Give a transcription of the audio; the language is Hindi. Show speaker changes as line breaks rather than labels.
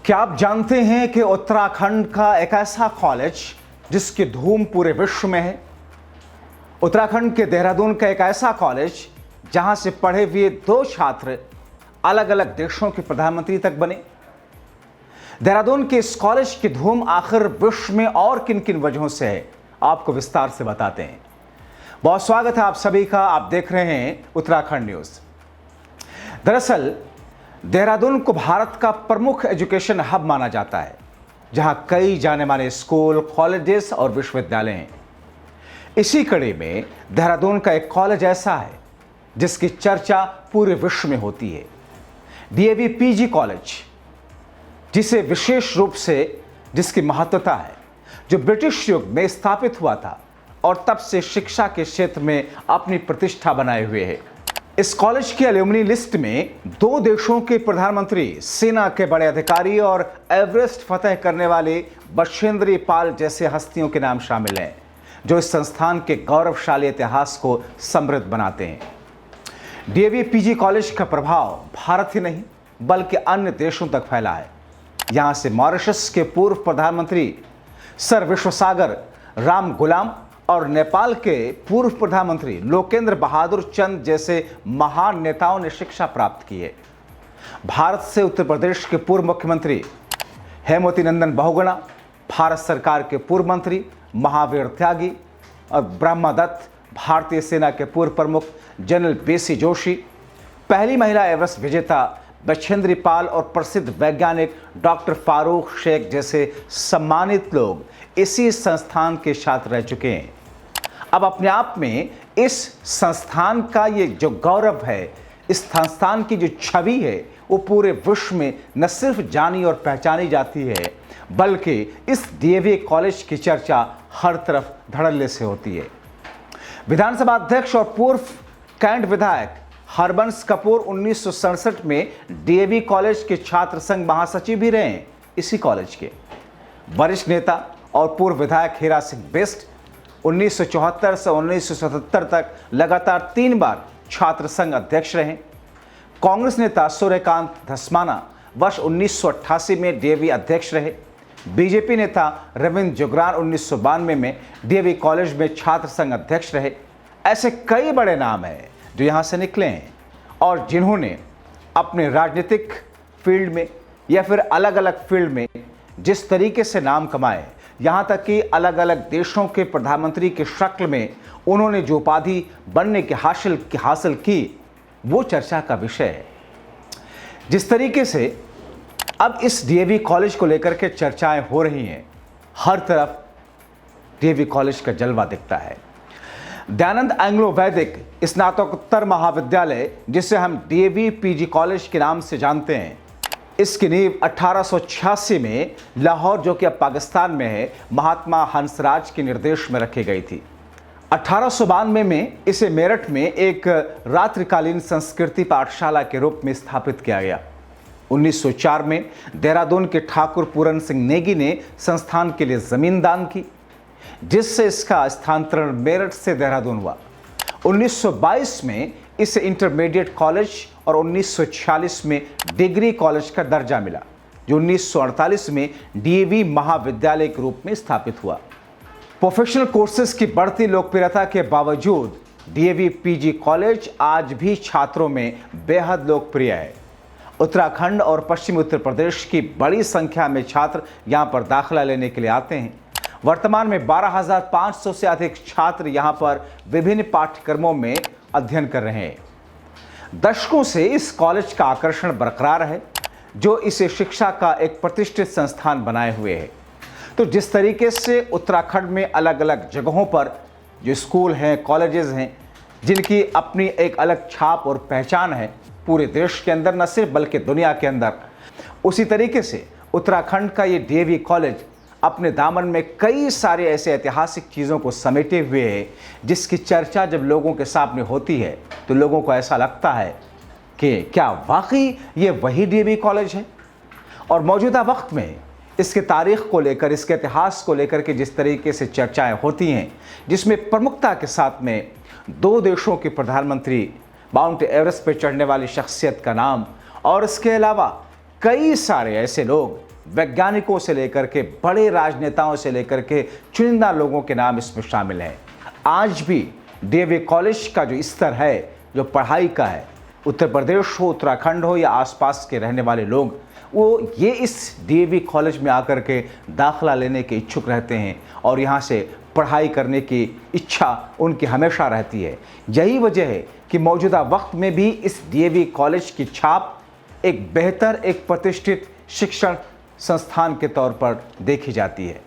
क्या आप जानते हैं कि उत्तराखंड का एक ऐसा कॉलेज जिसकी धूम पूरे विश्व में है। उत्तराखंड के देहरादून का एक ऐसा कॉलेज जहां से पढ़े हुए दो छात्र अलग अलग देशों के प्रधानमंत्री तक बने। देहरादून के इस कॉलेज की धूम आखिर विश्व में और किन किन वजहों से है, आपको विस्तार से बताते हैं। बहुत स्वागत है आप सभी का। आप देख रहे हैं उत्तराखंड न्यूज। दरअसल देहरादून को भारत का प्रमुख एजुकेशन हब माना जाता है, जहां कई जाने माने स्कूल, कॉलेजेस और विश्वविद्यालय हैं। इसी कड़ी में देहरादून का एक कॉलेज ऐसा है जिसकी चर्चा पूरे विश्व में होती है। डीएवी पीजी कॉलेज, जिसे विशेष रूप से जिसकी महत्वता है, जो ब्रिटिश युग में स्थापित हुआ था और तब से शिक्षा के क्षेत्र में अपनी प्रतिष्ठा बनाए हुए है। इस कॉलेज की एल्यूमनी लिस्ट में दो देशों के प्रधानमंत्री, सेना के बड़े अधिकारी और एवरेस्ट फतह करने वाले बछेंद्री पाल जैसे हस्तियों के नाम शामिल हैं, जो इस संस्थान के गौरवशाली इतिहास को समृद्ध बनाते हैं। डीएवी पीजी कॉलेज का प्रभाव भारत ही नहीं बल्कि अन्य देशों तक फैला है। यहां से मॉरिशस के पूर्व प्रधानमंत्री सर विश्वसागर राम गुलाम और नेपाल के पूर्व प्रधानमंत्री लोकेंद्र बहादुर चंद जैसे महान नेताओं ने शिक्षा प्राप्त की है। भारत से उत्तर प्रदेश के पूर्व मुख्यमंत्री हेमवती नंदन बहुगुणा, भारत सरकार के पूर्व मंत्री महावीर त्यागी और ब्रह्मदत्त, भारतीय सेना के पूर्व प्रमुख जनरल बीसी जोशी, पहली महिला एवरेस्ट विजेता बछेंद्री पाल और प्रसिद्ध वैज्ञानिक डॉक्टर फारूक शेख जैसे सम्मानित लोग इसी संस्थान के छात्र रह चुके हैं। अब अपने आप में इस संस्थान का ये जो गौरव है, इस संस्थान की जो छवि है, वो पूरे विश्व में न सिर्फ जानी और पहचानी जाती है, बल्कि इस डीएवी कॉलेज की चर्चा हर तरफ धड़ल्ले से होती है। विधानसभा अध्यक्ष और पूर्व कैंट विधायक हरबंस कपूर 1967 में डीएवी कॉलेज के छात्र संघ महासचिव भी रहे हैं। इसी कॉलेज के वरिष्ठ नेता और पूर्व विधायक हीरा सिंह बिष्ट 1974 से 1977 तक लगातार 3 बार छात्र संघ अध्यक्ष रहे। कांग्रेस नेता सूर्यकांत धस्माना वर्ष 1988 में डीएवी अध्यक्ष रहे। बीजेपी नेता रविंद्र जुगरान 1992 में डीएवी कॉलेज में छात्र संघ अध्यक्ष रहे। ऐसे कई बड़े नाम हैं जो यहाँ से निकले हैं और जिन्होंने अपने राजनीतिक फील्ड में या फिर अलग अलग फील्ड में जिस तरीके से नाम कमाए, यहाँ तक कि अलग अलग देशों के प्रधानमंत्री के शक्ल में उन्होंने जो उपाधि बनने की हासिल की, वो चर्चा का विषय है। जिस तरीके से अब इस डीएवी कॉलेज को लेकर के चर्चाएं हो रही हैं, हर तरफ डीएवी कॉलेज का जलवा दिखता है। दयानंद एंग्लो वैदिक स्नातकोत्तर महाविद्यालय, जिसे हम डीएवी पीजी कॉलेज के नाम से जानते हैं, इसकी नींव 1886 में लाहौर, जो कि अब पाकिस्तान में है, महात्मा हंसराज के निर्देश में रखी गई थी। 1892 में इसे मेरठ में एक रात्रिकालीन संस्कृति पाठशाला के रूप में स्थापित किया गया। 1904 में देहरादून के ठाकुर पूरन सिंह नेगी ने संस्थान के लिए जमीन दान की, जिससे इसका स्थानांतरण मेरठ से देहरादून हुआ। 1922 में इसे इंटरमीडिएट कॉलेज और 1946 में डिग्री कॉलेज का दर्जा मिला, जो 1948 में डीएवी महाविद्यालय के रूप में स्थापित हुआ। प्रोफेशनल कोर्सेज की बढ़ती लोकप्रियता के बावजूद डीएवी पीजी कॉलेज आज भी छात्रों में बेहद लोकप्रिय है। उत्तराखंड और पश्चिमी उत्तर प्रदेश की बड़ी संख्या में छात्र यहाँ पर दाखिला लेने के लिए आते हैं। वर्तमान में 12,500 से अधिक छात्र यहाँ पर विभिन्न पाठ्यक्रमों में अध्ययन कर रहे हैं। दशकों से इस कॉलेज का आकर्षण बरकरार है, जो इसे शिक्षा का एक प्रतिष्ठित संस्थान बनाए हुए है। तो जिस तरीके से उत्तराखंड में अलग अलग जगहों पर जो स्कूल हैं, कॉलेजेस हैं, जिनकी अपनी एक अलग छाप और पहचान है पूरे देश के अंदर न सिर्फ बल्कि दुनिया के अंदर, उसी तरीके से उत्तराखंड का ये डीएवी कॉलेज अपने दामन में कई सारे ऐसे ऐतिहासिक चीज़ों को समेटे हुए है, जिसकी चर्चा जब लोगों के सामने होती है तो लोगों को ऐसा लगता है कि क्या वाकई ये वही डीएवी कॉलेज है। और मौजूदा वक्त में इसके तारीख को लेकर, इसके इतिहास को लेकर के जिस तरीके से चर्चाएं होती हैं, जिसमें प्रमुखता के साथ में दो देशों के प्रधानमंत्री, माउंट एवरेस्ट पर चढ़ने वाली शख्सियत का नाम और इसके अलावा कई सारे ऐसे लोग वैज्ञानिकों से लेकर के बड़े राजनेताओं से लेकर के चुनिंदा लोगों के नाम इसमें शामिल हैं। आज भी डीएवी कॉलेज का जो स्तर है, जो पढ़ाई का है, उत्तर प्रदेश हो, उत्तराखंड हो या आसपास के रहने वाले लोग, वो ये इस डीएवी कॉलेज में आकर के दाखिला लेने के इच्छुक रहते हैं और यहाँ से पढ़ाई करने की इच्छा उनकी हमेशा रहती है। यही वजह है कि मौजूदा वक्त में भी इस डीएवी कॉलेज की छाप एक बेहतर, एक प्रतिष्ठित शिक्षण संस्थान के तौर पर देखी जाती है।